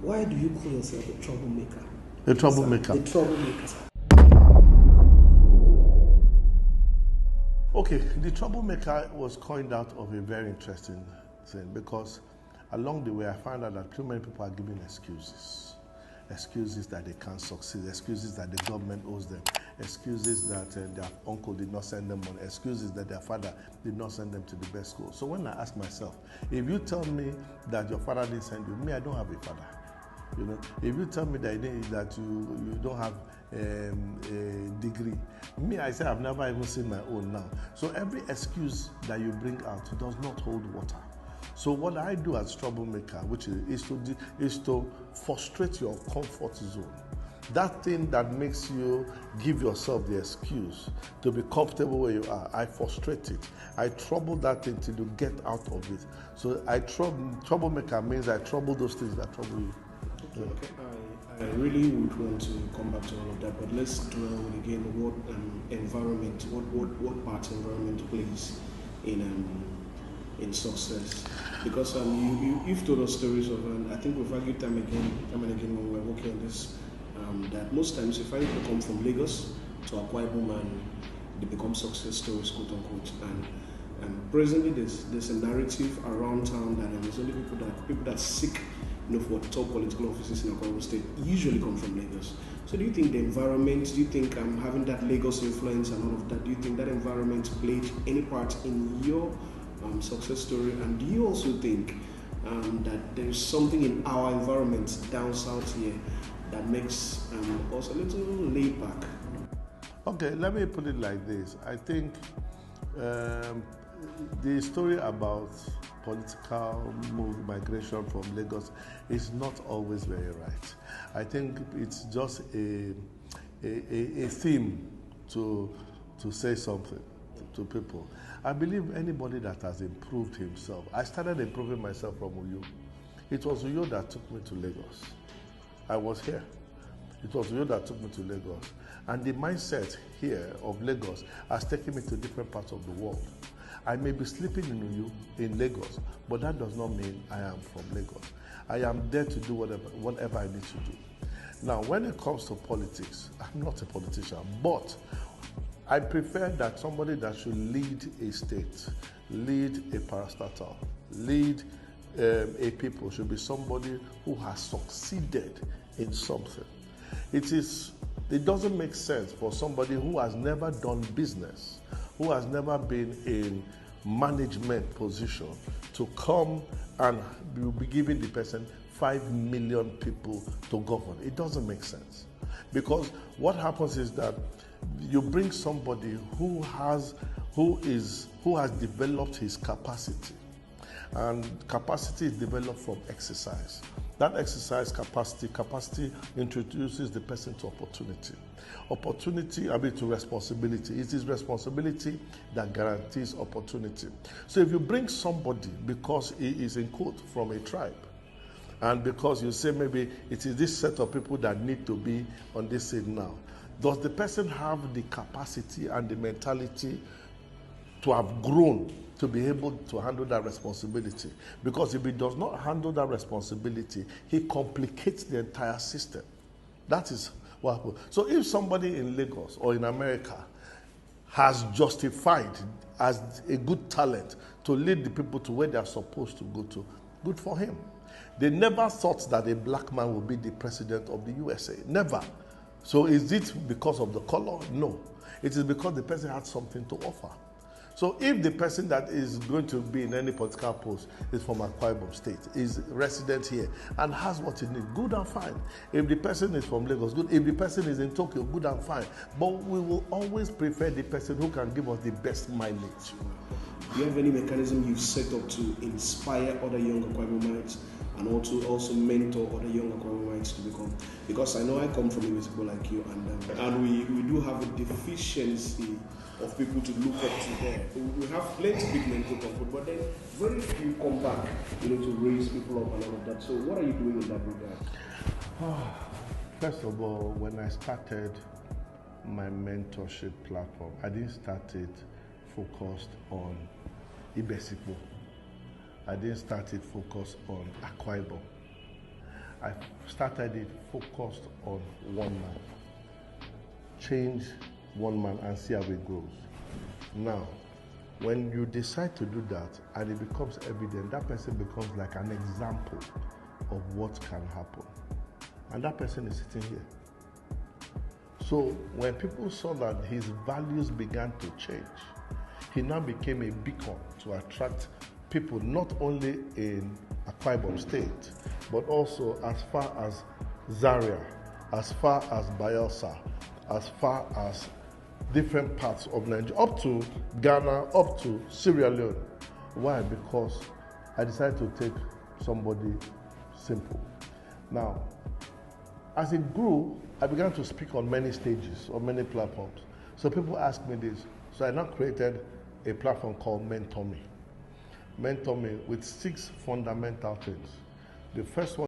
Why do you call yourself a troublemaker? A troublemaker. A troublemaker, sir. Okay, the troublemaker was coined out of a very interesting thing because along the way I found out that too many people are giving excuses. Excuses that they can't succeed, excuses that the government owes them, excuses that their uncle did not send them money, excuses that their father did not send them to the best school. So when I ask myself, if you tell me that your father didn't send you, me, I don't have a father. You know, if you tell me that you don't have a degree, me, I say I've never even seen my own now. So every excuse that you bring out does not hold water. So what I do as troublemaker, which is to frustrate your comfort zone. That thing that makes you give yourself the excuse to be comfortable where you are, I frustrate it. I trouble that thing till you get out of it. So troublemaker means I trouble those things that trouble you. Okay. I really would want to come back to all of that, but let's dwell again what environment, what part environment plays in success. Because you've told us stories of, and I think we've argued time and again when we're working on this, that most times you find people come from Lagos to Akwa Ibom and they become success stories, quote unquote. And presently there's a narrative around town that there's only people that seek for top political offices in Akwa Ibom State usually come from Lagos. So do you think the environment, do you think having that Lagos influence and all of that, do you think that environment played any part in your success story? And do you also think that there's something in our environment down south here that makes us a little laid back? Okay, let me put it like this. I think the story about political migration from Lagos is not always very right. I think it's just a theme to say something to people. I believe anybody that has improved himself. I started improving myself from Uyo. It was Uyo that took me to Lagos. I was here. It was Uyo that took me to Lagos. And the mindset here of Lagos has taken me to different parts of the world. I may be sleeping in Uyo, in Lagos, but that does not mean I am from Lagos. I am there to do whatever I need to do. Now, when it comes to politics, I'm not a politician, but I prefer that somebody that should lead a state, lead a parastatal, lead a people should be somebody who has succeeded in something. It doesn't make sense for somebody who has never done business, who has never been in management position to come and be giving the person 5 million people to govern. It doesn't make sense. Because what happens is that you bring somebody who has developed his capacity, and capacity is developed from exercise. That exercise capacity introduces the person to opportunity. To responsibility. It is responsibility that guarantees opportunity. So if you bring somebody because he is in quote from a tribe, and because you say maybe it is this set of people that need to be on this scene now, does the person have the capacity and the mentality to have grown to be able to handle that responsibility? Because if he does not handle that responsibility, he complicates the entire system. That is what happens. So if somebody in Lagos or in America has justified as a good talent to lead the people to where they are supposed to go to, good for him. They never thought that a black man would be the president of the USA. Never. So is it because of the color? No. It is because the person had something to offer. So if the person that is going to be in any political post is from Akwa Ibom State, is resident here, and has what he needs, good and fine. If the person is from Lagos, good. If the person is in Tokyo, good and fine. But we will always prefer the person who can give us the best mileage. Do you have any mechanism you've set up to inspire other young Akwa Ibomites and also mentor other young Akwa Ibomites to become? Because I know I come from a musical like you, and we do have a deficiency of people to look up to there. We have plenty of big men to come, but then very few come back, to raise people up and all of that. So what are you doing in that regard? First of all, when I started my mentorship platform, I didn't start it focused on Ibesipo. I didn't start it focused on Akwa Ibom. I started it focused on one man. Change one man and see how it grows. Now, when you decide to do that and it becomes evident, that person becomes like an example of what can happen. And that person is sitting here. So when people saw that his values began to change, he now became a beacon to attract people not only in Akwa Ibom State, but also as far as Zaria, as far as Bayelsa, as far as different parts of Nigeria, up to Ghana, up to Sierra Leone. Why? Because I decided to take somebody simple. Now, as it grew, I began to speak on many stages, on many platforms. So people ask me this. So I now created a platform called Mentor Me. Mentor Me with 6 fundamental things. The first one